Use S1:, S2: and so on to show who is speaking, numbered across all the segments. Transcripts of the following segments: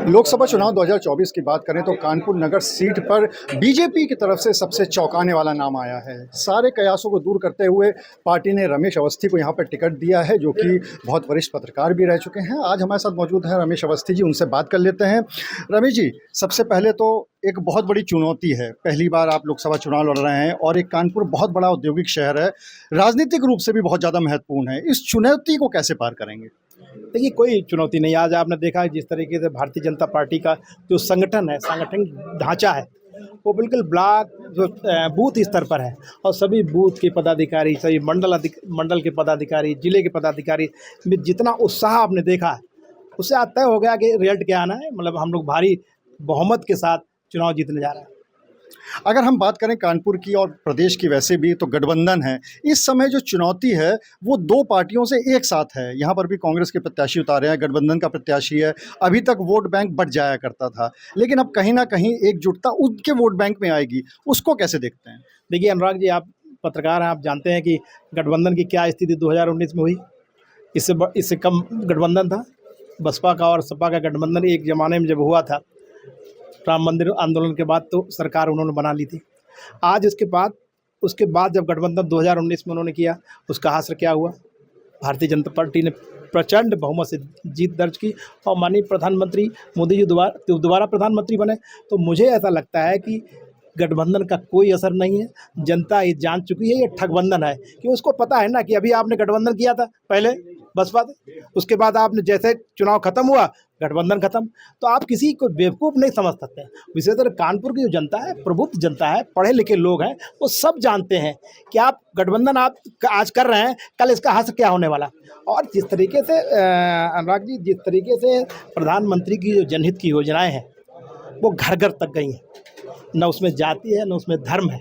S1: लोकसभा चुनाव 2024 की बात करें तो कानपुर नगर सीट पर बीजेपी की तरफ से सबसे चौंकाने वाला नाम आया है। सारे कयासों को दूर करते हुए पार्टी ने रमेश अवस्थी को यहां पर टिकट दिया है, जो कि बहुत वरिष्ठ पत्रकार भी रह चुके हैं। आज हमारे साथ मौजूद हैं रमेश अवस्थी जी, उनसे बात कर लेते हैं। रमेश जी, सबसे पहले तो एक बहुत बड़ी चुनौती है, पहली बार आप लोकसभा चुनाव लड़ रहे हैं और एक कानपुर बहुत बड़ा औद्योगिक शहर है, राजनीतिक रूप से भी बहुत ज़्यादा महत्वपूर्ण है। इस चुनौती को कैसे पार करेंगे?
S2: देखिए, कोई चुनौती नहीं। आज आपने देखा है जिस तरीके से भारतीय जनता पार्टी का जो संगठन है, सांगठनिक ढांचा है, वो बिल्कुल ब्लॉक जो बूथ स्तर पर है और सभी बूथ के पदाधिकारी, सभी मंडल के पदाधिकारी, जिले के पदाधिकारी में जितना उत्साह आपने देखा है, उससे आज तय हो गया कि रिजल्ट क्या आना है। मतलब हम लोग भारी बहुमत के साथ चुनाव जीतने जा रहे हैं।
S1: अगर हम बात करें कानपुर की और प्रदेश की, वैसे भी तो गठबंधन है। इस समय जो चुनौती है वो दो पार्टियों से एक साथ है। यहाँ पर भी कांग्रेस के प्रत्याशी उतारे हैं, गठबंधन का प्रत्याशी है। अभी तक वोट बैंक बढ़ जाया करता था, लेकिन अब कहीं ना कहीं एकजुटता उनके वोट बैंक में आएगी। उसको कैसे देखते हैं?
S2: देखिए अनुराग जी, आप पत्रकार हैं, आप जानते हैं कि गठबंधन की क्या स्थिति 2019 में हुई। इससे कम गठबंधन था। बसपा का और सपा का गठबंधन एक ज़माने में जब हुआ था, राम मंदिर आंदोलन के बाद, तो सरकार उन्होंने बना ली थी। आज उसके बाद जब गठबंधन 2019 में उन्होंने किया, उसका असर क्या हुआ? भारतीय जनता पार्टी ने प्रचंड बहुमत से जीत दर्ज की और माननीय प्रधानमंत्री मोदी जी दोबारा प्रधानमंत्री बने। तो मुझे ऐसा लगता है कि गठबंधन का कोई असर नहीं है। जनता ये जान चुकी है, ये ठगबंधन है। कि उसको पता है ना कि अभी आपने गठबंधन किया था पहले बसपा से, उसके बाद आपने जैसे चुनाव खत्म हुआ, गठबंधन खत्म। तो आप किसी को बेवकूफ़ नहीं समझ सकते। विशेषकर कानपुर की जो जनता है, प्रबुद्ध जनता है, पढ़े लिखे लोग हैं, वो सब जानते हैं कि आप गठबंधन आप आज कर रहे हैं, कल इसका हश्र क्या होने वाला। और जिस तरीके से अनुराग जी, जिस तरीके से प्रधानमंत्री की जो जनहित की योजनाएं हैं, वो घर घर तक गई हैं। न उसमें जाति है, न उसमें धर्म है।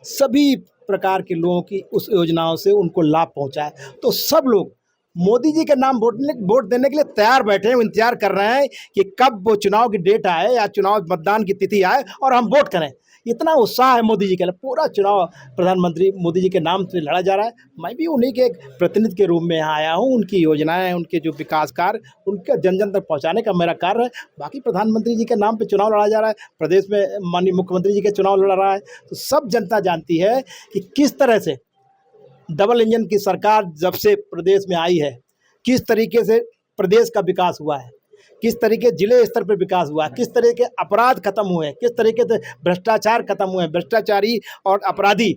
S2: सभी प्रकार के लोगों की उस योजनाओं से उनको लाभ पहुंचा है। तो सब लोग मोदी जी के नाम वोट देने के लिए तैयार बैठे हैं। वो इंतजार कर रहे हैं कि कब वो चुनाव की डेट आए या चुनाव मतदान की तिथि आए और हम वोट करें। इतना उत्साह है मोदी जी के लिए। पूरा चुनाव प्रधानमंत्री मोदी जी के नाम से लड़ा जा रहा है। मैं भी उन्हीं के एक प्रतिनिधि के रूप में यहाँ आया हूँ। उनकी योजनाएं, उनके जो विकास कार्य, उनके जन जन तक पहुँचाने का मेरा कार्य है। बाकी प्रधानमंत्री जी के नाम पर चुनाव लड़ा जा रहा है, प्रदेश में माननीय मुख्यमंत्री जी के चुनाव लड़ा रहा है। तो सब जनता जानती है कि किस तरह से डबल इंजन की सरकार जब से प्रदेश में आई है, किस तरीके से प्रदेश का विकास हुआ है, किस तरीके जिले स्तर पर विकास हुआ है, किस तरह के अपराध खत्म हुए हैं, किस तरीके से भ्रष्टाचार खत्म हुए हैं, भ्रष्टाचारी और अपराधी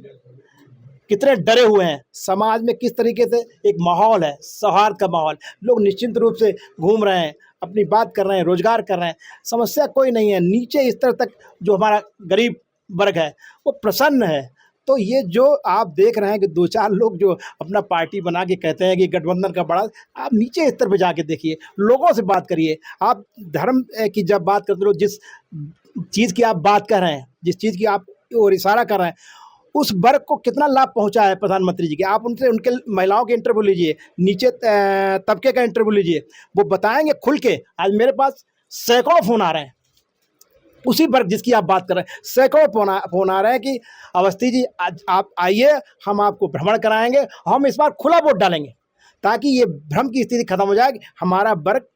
S2: कितने डरे हुए हैं। समाज में किस तरीके से एक माहौल है, सौहार्द का माहौल, लोग निश्चिंत रूप से घूम रहे हैं, अपनी बात कर रहे हैं, रोजगार कर रहे हैं, समस्या कोई नहीं है। नीचे स्तर तक जो हमारा गरीब वर्ग है वो प्रसन्न है। तो ये जो आप देख रहे हैं कि दो चार लोग जो अपना पार्टी बना के कहते हैं कि गठबंधन का बड़ा, आप नीचे स्तर पर जाके देखिए, लोगों से बात करिए। आप धर्म की जब बात करते हो, जिस चीज़ की आप बात कर रहे हैं, जिस चीज़ की आप और इशारा कर रहे हैं, उस वर्ग को कितना लाभ पहुंचा है प्रधानमंत्री जी के। आप उनसे उनके महिलाओं के इंटरव्यू लीजिए, नीचे तबके का इंटरव्यू लीजिए, वो बताएंगे खुल के। आज मेरे पास सैकड़ों फ़ोन आ रहे हैं, उसी वर्ग जिसकी आप बात कर रहे हैं, सैकड़ों फोन आ रहे हैं कि अवस्थी जी आज आप आइए, हम आपको भ्रमण कराएंगे, हम इस बार खुला वोट डालेंगे, ताकि ये भ्रम की स्थिति खत्म हो जाए कि हमारा वर्ग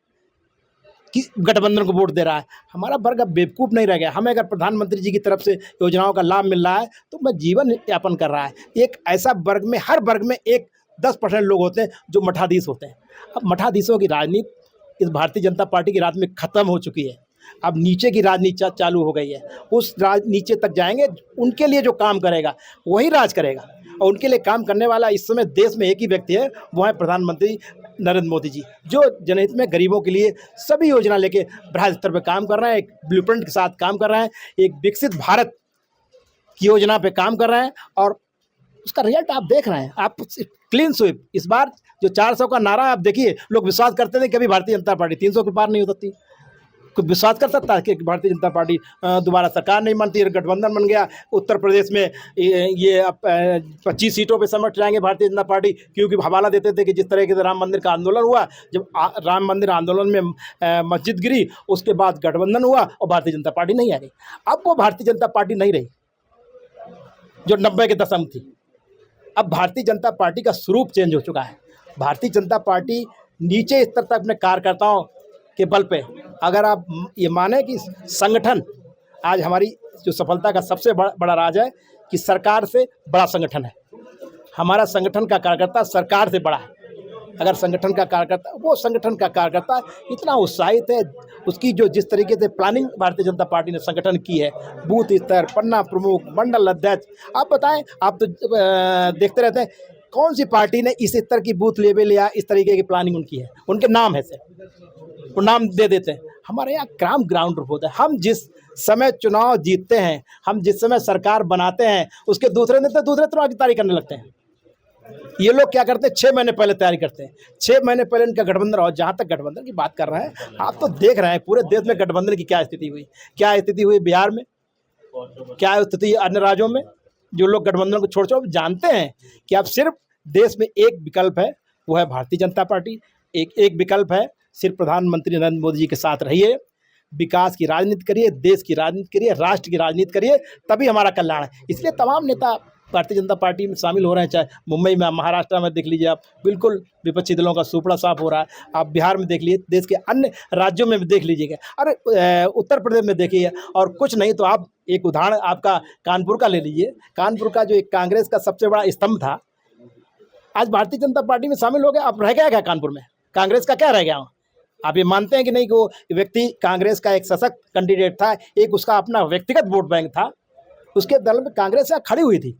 S2: किस गठबंधन को वोट दे रहा है। हमारा वर्ग अब बेवकूफ़ नहीं रह गया। हमें अगर प्रधानमंत्री जी की तरफ से योजनाओं का लाभ मिल रहा है तो मैं जीवन यापन कर रहा है। एक ऐसा वर्ग में, हर वर्ग में एक 10% लोग होते हैं जो मठाधीश होते हैं। अब मठाधीशों की राजनीति इस भारतीय जनता पार्टी की राजनीति में ख़त्म हो चुकी है। अब नीचे की राजनीति चालू हो गई है। उस नीचे तक जाएंगे, उनके लिए जो काम करेगा वही राज करेगा। और उनके लिए काम करने वाला इस समय देश में एक ही व्यक्ति है, वो है प्रधानमंत्री नरेंद्र मोदी जी, जो जनहित में गरीबों के लिए सभी योजना लेके बृहद स्तर पर काम कर रहे हैं। एक ब्लूप्रिंट के साथ काम कर रहे हैं, एक विकसित भारत की योजना पे काम कर रहे हैं और उसका रिजल्ट आप देख रहे हैं। आप क्लीन स्वीप, इस बार जो 400 का नारा आप देखिए, लोग विश्वास करते थे कि अभी भारतीय जनता पार्टी 300 के पार नहीं हो सकती। कोई विश्वास कर सकता है कि भारतीय जनता पार्टी दोबारा सरकार नहीं बनती, गठबंधन बन गया। उत्तर प्रदेश में ये 25 सीटों पे समट जाएंगे भारतीय जनता पार्टी, क्योंकि हवाला देते थे कि जिस तरह से राम मंदिर का आंदोलन हुआ, जब राम मंदिर आंदोलन में मस्जिद गिरी, उसके बाद गठबंधन हुआ और भारतीय जनता पार्टी नहीं आ गई। अब वो भारतीय जनता पार्टी नहीं रही जो 90 के दशक थी। अब भारतीय जनता पार्टी का स्वरूप चेंज हो चुका है। भारतीय जनता पार्टी नीचे स्तर तक अपने कार्यकर्ताओं के बल पे अगर आप ये माने कि संगठन आज हमारी जो सफलता का सबसे बड़ा राज है कि सरकार से बड़ा संगठन है। हमारा संगठन का कार्यकर्ता सरकार से बड़ा है। अगर संगठन का कार्यकर्ता वो संगठन का कार्यकर्ता इतना उत्साहित है, उसकी जो जिस तरीके से प्लानिंग भारतीय जनता पार्टी ने संगठन की है, बूथ स्तर, पन्ना प्रमुख, मंडल अध्यक्ष, आप बताएं, आप तो देखते रहते हैं कौन सी पार्टी ने इस स्तर की बूथ लेवल या इस तरीके की प्लानिंग उनकी है। उनके नाम है सर, वो नाम दे देते हैं। हमारे यहाँ ग्राउंड रूप होता है। हम जिस समय चुनाव जीतते हैं, हम जिस समय सरकार बनाते हैं, उसके दूसरे दिन तो दूसरे चुनाव की तैयारी करने लगते हैं। ये लोग क्या करते हैं, 6 महीने पहले तैयारी करते हैं। 6 महीने पहले इनका गठबंधन, और जहाँ तक गठबंधन की बात कर रहे हैं, आप तो देख रहे हैं पूरे देश में गठबंधन की क्या स्थिति हुई, क्या स्थिति हुई बिहार में, क्या स्थिति अन्य राज्यों में। जो लोग गठबंधन को छोड़ जानते हैं कि अब सिर्फ देश में एक विकल्प है, वो है भारतीय जनता पार्टी। एक विकल्प है, सिर्फ प्रधानमंत्री नरेंद्र मोदी जी के साथ रहिए, विकास की राजनीति करिए, देश की राजनीति करिए, राष्ट्र की राजनीति करिए, तभी हमारा कल्याण है। इसलिए तमाम नेता भारतीय जनता पार्टी में शामिल हो रहे हैं। चाहे मुंबई में, महाराष्ट्र में देख लीजिए आप, बिल्कुल विपक्षी दलों का सुपड़ा साफ हो रहा है। आप बिहार में देख लीजिए, देश के अन्य राज्यों में भी देख लीजिएगा, अरे उत्तर प्रदेश में देखिए, और कुछ नहीं तो आप एक उदाहरण आपका कानपुर का ले लीजिए। कानपुर का जो एक कांग्रेस का सबसे बड़ा स्तंभ था, आज भारतीय जनता पार्टी में शामिल हो गया। अब रह गया क्या कानपुर में? कांग्रेस का क्या रह गया? आप ये मानते हैं कि नहीं कि वो व्यक्ति कांग्रेस का एक सशक्त कैंडिडेट था, एक उसका अपना व्यक्तिगत वोट बैंक था, उसके दल में कांग्रेस खड़ी हुई थी,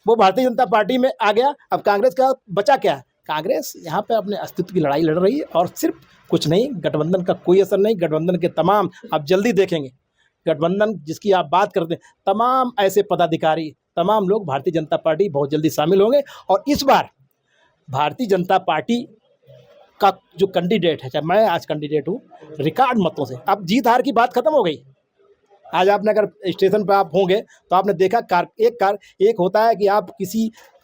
S2: वो भारतीय जनता पार्टी में आ गया। अब कांग्रेस का बचा क्या? कांग्रेस यहाँ पे अपने अस्तित्व की लड़ाई लड़ रही है, और सिर्फ कुछ नहीं, गठबंधन का कोई असर नहीं। गठबंधन के तमाम, आप जल्दी देखेंगे, गठबंधन जिसकी आप बात करते हैं, तमाम ऐसे पदाधिकारी, तमाम लोग भारतीय जनता पार्टी बहुत जल्दी शामिल होंगे। और इस बार भारतीय जनता पार्टी का जो कैंडिडेट है, चाहे मैं आज कैंडिडेट हूँ, रिकॉर्ड मतों से, अब जीत हार की बात खत्म हो गई। आज आपने अगर स्टेशन पर आप होंगे तो आपने देखा एक होता है कि आप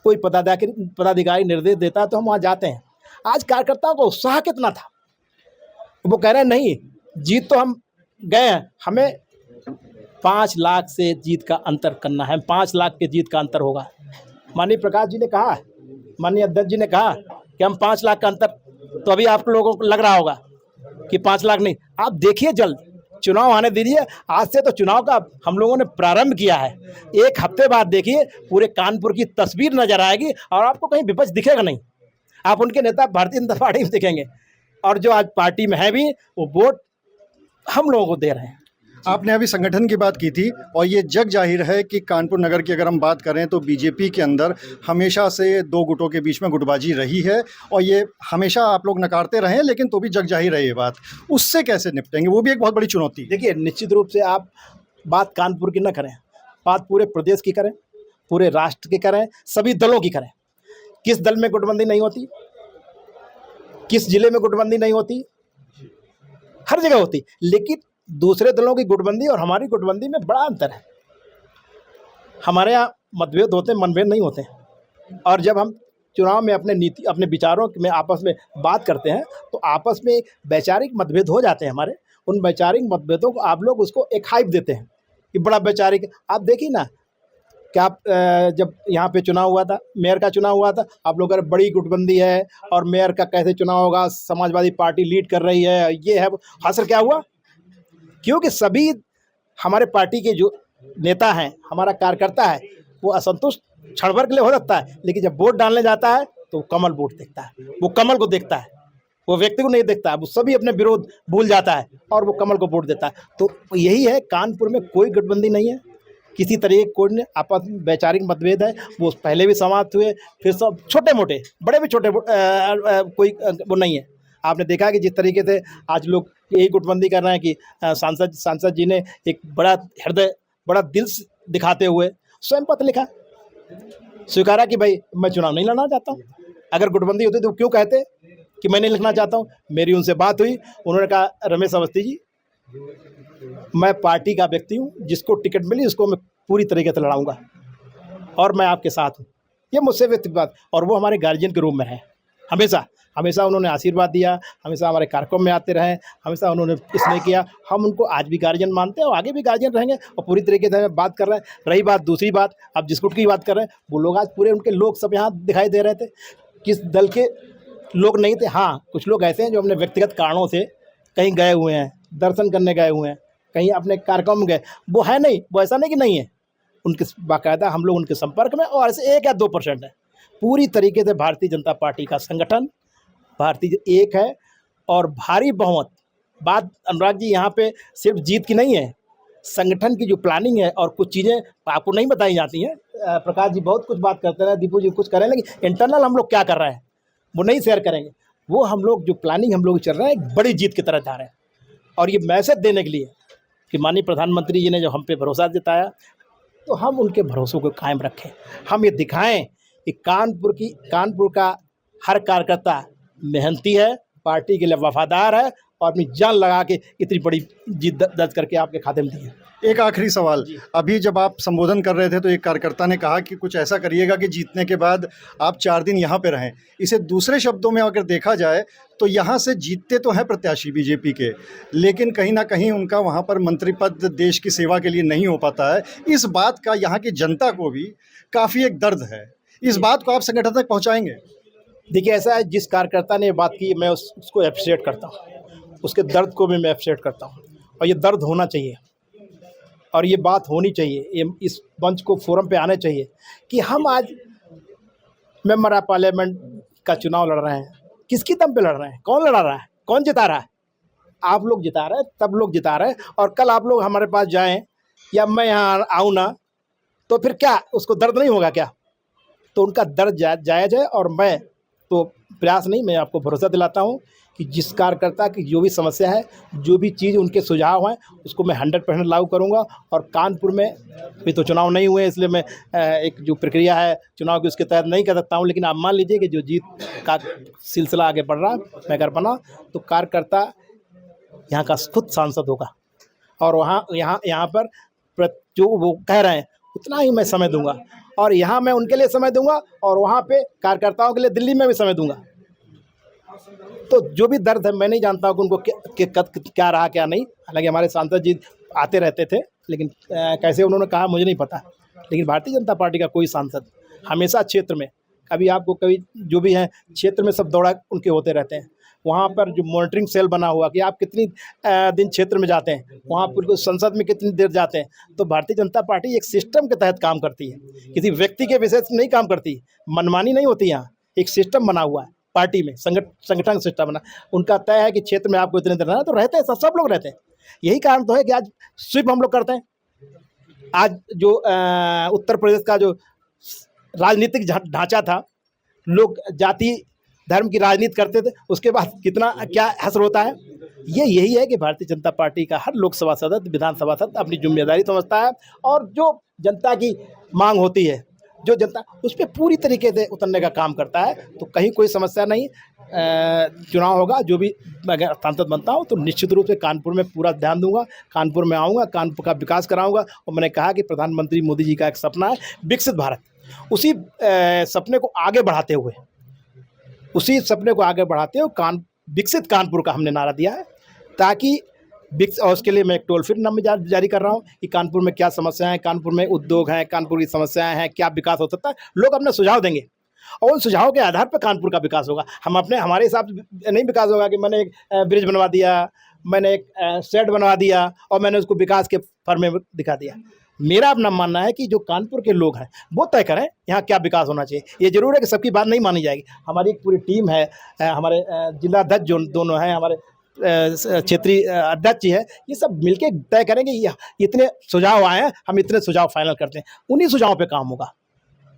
S2: कोई पदाधिकारी निर्देश देता है तो हम वहाँ जाते हैं। आज कार्यकर्ताओं का उत्साह कितना था, वो कह रहे हैं नहीं, जीत तो हम गए हैं, हमें 5 लाख से जीत का अंतर करना है, 5 लाख के जीत का अंतर होगा। माननीय प्रकाश जी ने कहा, माननीय अध्यक्ष जी ने कहा कि हम 5 लाख का अंतर, तो अभी आप लोगों को लग रहा होगा कि 5 लाख नहीं। आप देखिए, जल्द चुनाव आने दीजिए। आज से तो चुनाव का हम लोगों ने प्रारंभ किया है। 1 हफ्ते बाद देखिए, पूरे कानपुर की तस्वीर नजर आएगी, और आपको कहीं विपक्ष दिखेगा नहीं। आप उनके नेता भारतीय जनता पार्टी में दिखेंगे, और जो आज पार्टी में है भी, वो वोट हम लोगों को दे रहे हैं।
S1: आपने अभी संगठन की बात की थी, और ये जग जाहिर है कि कानपुर नगर की अगर हम बात करें तो बीजेपी के अंदर हमेशा से 2 गुटों के बीच में गुटबाजी रही है, और ये हमेशा आप लोग नकारते रहे हैं, लेकिन तो भी जग जाहिर है ये बात। उससे कैसे निपटेंगे? वो भी एक बहुत बड़ी चुनौती।
S2: देखिए, निश्चित रूप से आप बात कानपुर की न करें, बात पूरे प्रदेश की करें, पूरे राष्ट्र की करें, सभी दलों की करें। किस दल में गुटबंदी नहीं होती, किस जिले में गुटबंदी नहीं होती? हर जगह होती। लेकिन दूसरे दलों की गुटबंदी और हमारी गुटबंदी में बड़ा अंतर है। हमारे यहाँ मतभेद होते हैं, मनभेद नहीं होते। और जब हम चुनाव में अपने विचारों में आपस में बात करते हैं, तो आपस में वैचारिक मतभेद हो जाते हैं हमारे। उन वैचारिक मतभेदों को आप लोग उसको एक हाइप देते हैं कि बड़ा वैचारिक। आप देखिए ना, क्या आप जब यहाँ पे चुनाव हुआ था, मेयर का चुनाव हुआ था, आप लोग अगर बड़ी गुटबंदी है और मेयर का कैसे चुनाव होगा, समाजवादी पार्टी लीड कर रही है, ये है। हासिल क्या हुआ? क्योंकि सभी हमारे पार्टी के जो नेता हैं, हमारा कार्यकर्ता है, वो असंतुष्ट क्षण भर के लिए हो सकता है, लेकिन जब वोट डालने जाता है तो कमल वोट देखता है, वो कमल को देखता है, वो व्यक्ति को नहीं देखता है। वो सभी अपने विरोध भूल जाता है और वो कमल को वोट देता है। तो यही है, कानपुर में कोई गठबंदी नहीं है, किसी तरीके कोई ने आपस में वैचारिक मतभेद है, वो पहले भी समाप्त हुए, फिर सब छोटे मोटे, बड़े भी छोटे, कोई वो नहीं है। आपने देखा कि जिस तरीके से आज लोग यही गुटबंदी कर रहे हैं कि सांसद जी ने एक बड़ा हृदय, बड़ा दिल दिखाते हुए स्वयं पत्र लिखा, स्वीकारा कि भाई मैं चुनाव नहीं लड़ना चाहता हूँ। अगर गुटबंदी होती तो क्यों कहते कि मैं नहीं लिखना चाहता हूँ? मेरी उनसे बात हुई, उन्होंने कहा, रमेश अवस्थी जी, मैं पार्टी का व्यक्ति हूँ, जिसको टिकट मिली उसको मैं पूरी तरीके से लड़ाऊंगा, और मैं आपके साथ हूँ। ये मुझसे व्यक्तिगत बात, और वो हमारे गार्जियन के रूप में है। हमेशा उन्होंने आशीर्वाद दिया, हमेशा हमारे कार्यक्रम में आते रहे, हमेशा उन्होंने इसलिए किया। हम उनको आज भी गार्जियन मानते हैं और आगे भी गार्जियन रहेंगे, और पूरी तरीके से बात कर रहे हैं। रही बात दूसरी बात, आप जिस गुट की बात कर रहे हैं, वो लोग आज पूरे उनके लोग सब यहाँ दिखाई दे रहे थे। किस दल के लोग नहीं थे? हाँ, कुछ लोग ऐसे हैं जो अपने व्यक्तिगत कारणों से कहीं गए हुए हैं, दर्शन करने गए हुए हैं, कहीं अपने कार्यक्रम में गए, वो है नहीं, वो ऐसा नहीं कि नहीं है, उनके बाकायदा हम लोग उनके संपर्क में, और ऐसे 1 या 2% है। पूरी तरीके से भारतीय जनता पार्टी का संगठन भारतीय एक है और भारी बहुमत। बात अनुराग जी यहाँ पे सिर्फ जीत की नहीं है, संगठन की जो प्लानिंग है और कुछ चीज़ें आपको नहीं बताई जाती हैं। प्रकाश जी बहुत कुछ बात करते हैं, दीपू जी कुछ कर रहे हैं, लेकिन इंटरनल हम लोग क्या कर रहे हैं वो नहीं शेयर करेंगे। वो हम लोग जो प्लानिंग हम लोग चल रहे हैं एक बड़ी जीत की तरह जा रहे हैं, और ये मैसेज देने के लिए कि माननीय प्रधानमंत्री जी ने जो हम पे भरोसा जताया, तो हम उनके भरोसों को कायम रखें। हम ये दिखाएं कि कानपुर का हर कार्यकर्ता मेहनती है, पार्टी के लिए वफादार है और अपनी जान लगा के इतनी बड़ी जीत दर्ज करके आपके खाते में दी है।
S1: एक आखिरी सवाल, अभी जब आप संबोधन कर रहे थे तो एक कार्यकर्ता ने कहा कि कुछ ऐसा करिएगा कि जीतने के बाद आप 4 दिन यहाँ पे रहें। इसे दूसरे शब्दों में अगर देखा जाए तो यहाँ से जीतते तो हैं प्रत्याशी बीजेपी के, लेकिन कहीं ना कहीं उनका वहाँ पर मंत्री पद देश की सेवा के लिए नहीं हो पाता है। इस बात का यहाँ की जनता को भी काफ़ी एक दर्द है, इस बात को आप संगठन तक पहुँचाएंगे?
S2: देखिए, ऐसा है, जिस कार्यकर्ता ने ये बात की मैं उसको अप्रिशिएट करता हूँ, उसके दर्द को भी मैं अप्रिशिएट करता हूँ, और ये दर्द होना चाहिए और ये बात होनी चाहिए, ये इस मंच को फोरम पे आना चाहिए कि हम आज मेंबर ऑफ पार्लियामेंट का चुनाव लड़ रहे हैं। किसकी दम पे लड़ रहे हैं? कौन लड़ा रहा है? कौन जिता रहा है? आप लोग जिता रहे हैं, तब लोग जिता रहे हैं, और कल आप लोग हमारे पास जाएं या मैं यहाँ आऊँ ना, तो फिर क्या उसको दर्द नहीं होगा क्या? तो उनका दर्द जायज़ है, और मैं तो प्रयास नहीं, मैं आपको भरोसा दिलाता हूँ कि जिस कार्यकर्ता की जो भी समस्या है, जो भी चीज़ उनके सुझाव हैं, उसको मैं 100% लागू करूँगा। और कानपुर में भी तो चुनाव नहीं हुए, इसलिए मैं एक जो प्रक्रिया है चुनाव की उसके तहत नहीं कर सकता हूँ, लेकिन आप मान लीजिए कि जो जीत का सिलसिला आगे बढ़ रहा है, मैं कर पाना, तो कार्यकर्ता यहाँ का खुद सांसद होगा, और यहाँ पर जो वो कह रहे हैं उतना ही मैं समय दूंगा, और यहाँ मैं उनके लिए समय दूंगा, और वहाँ पे कार्यकर्ताओं के लिए दिल्ली में भी समय दूंगा। तो जो भी दर्द है, मैं नहीं जानता हूँ कि उनको क्या रहा क्या नहीं। हालांकि हमारे सांसद जी आते रहते थे, लेकिन कैसे उन्होंने कहा मुझे नहीं पता। लेकिन भारतीय जनता पार्टी का कोई सांसद हमेशा क्षेत्र में, कभी जो भी हैं क्षेत्र में सब दौड़ा उनके होते रहते हैं। वहाँ पर जो मॉनिटरिंग सेल बना हुआ कि आप कितनी दिन क्षेत्र में जाते हैं, वहाँ पर संसद में कितनी देर जाते हैं, तो भारतीय जनता पार्टी एक सिस्टम के तहत काम करती है, किसी व्यक्ति के विशेष नहीं काम करती, मनमानी नहीं होती। यहाँ एक सिस्टम बना हुआ है पार्टी में, संगठन सिस्टम बना, उनका तय है कि क्षेत्र में आपको इतने देर रहना, तो रहते हैं, सब लोग रहते हैं। यही कारण तो है कि आज स्वीप हम लोग करते हैं। आज जो उत्तर प्रदेश का जो राजनीतिक ढांचा था, लोग जाति धर्म की राजनीति करते थे, उसके बाद कितना क्या हसर होता है। यही है कि भारतीय जनता पार्टी का हर लोकसभा सदस्य, विधानसभा सदस्य अपनी जिम्मेदारी समझता है, और जो जनता की मांग होती है, जो जनता उस पर पूरी तरीके से उतरने का काम करता है। तो कहीं कोई समस्या नहीं, चुनाव होगा, जो भी अगर सांसद बनता हूँ तो निश्चित रूप से कानपुर में पूरा ध्यान दूंगा, कानपुर में आऊँगा, कानपुर का विकास कराऊंगा। और मैंने कहा कि प्रधानमंत्री मोदी जी का एक सपना है विकसित भारत, उसी सपने को आगे बढ़ाते हुए विकसित कानपुर का हमने नारा दिया है, ताकि और उसके लिए मैं एक टोल फ्री नंबर जारी कर रहा हूँ कि कानपुर में क्या समस्याएं हैं, कानपुर में उद्योग हैं, कानपुर की समस्याएं हैं, क्या विकास हो सकता है। लोग अपने सुझाव देंगे, और उन सुझावों के आधार पर कानपुर का विकास होगा। हमारे हिसाब से नहीं विकास होगा कि मैंने एक ब्रिज बनवा दिया, मैंने एक शेड बनवा दिया और मैंने उसको विकास के फर में दिखा दिया। मेरा अपना मानना है कि जो कानपुर के लोग हैं वो तय करें यहाँ क्या विकास होना चाहिए। ये जरूर है कि सबकी बात नहीं मानी जाएगी। हमारी एक पूरी टीम है, हमारे जिला अध्यक्ष जो दोनों हैं, हमारे क्षेत्रीय अध्यक्ष जी है, ये सब मिलके तय करेंगे इतने सुझाव आए हैं, हम इतने सुझाव फाइनल करते हैं, उन्हीं सुझावों पे काम होगा,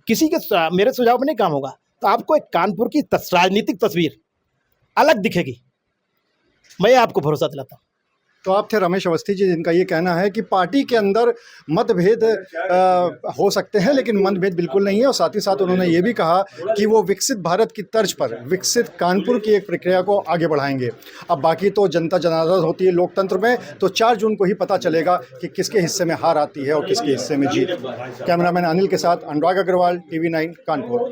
S2: किसी के मेरे सुझाव पे नहीं काम होगा। तो आपको एक कानपुर की राजनीतिक तस्वीर अलग दिखेगी, मैं आपको भरोसा दिलाता हूँ।
S1: तो आप थे रमेश अवस्थी जी, जिनका ये कहना है कि पार्टी के अंदर मतभेद हो सकते हैं, लेकिन मतभेद बिल्कुल नहीं है। और साथ ही साथ उन्होंने ये भी कहा कि वो विकसित भारत की तर्ज पर विकसित कानपुर की एक प्रक्रिया को आगे बढ़ाएंगे। अब बाकी तो जनता जनार्दन होती है लोकतंत्र में, तो 4 जून को ही पता चलेगा कि किसके हिस्से में हार आती है और किसके हिस्से में जीत। कैमरामैन अनिल के साथ अनुराग अग्रवाल, TV9 कानपुर।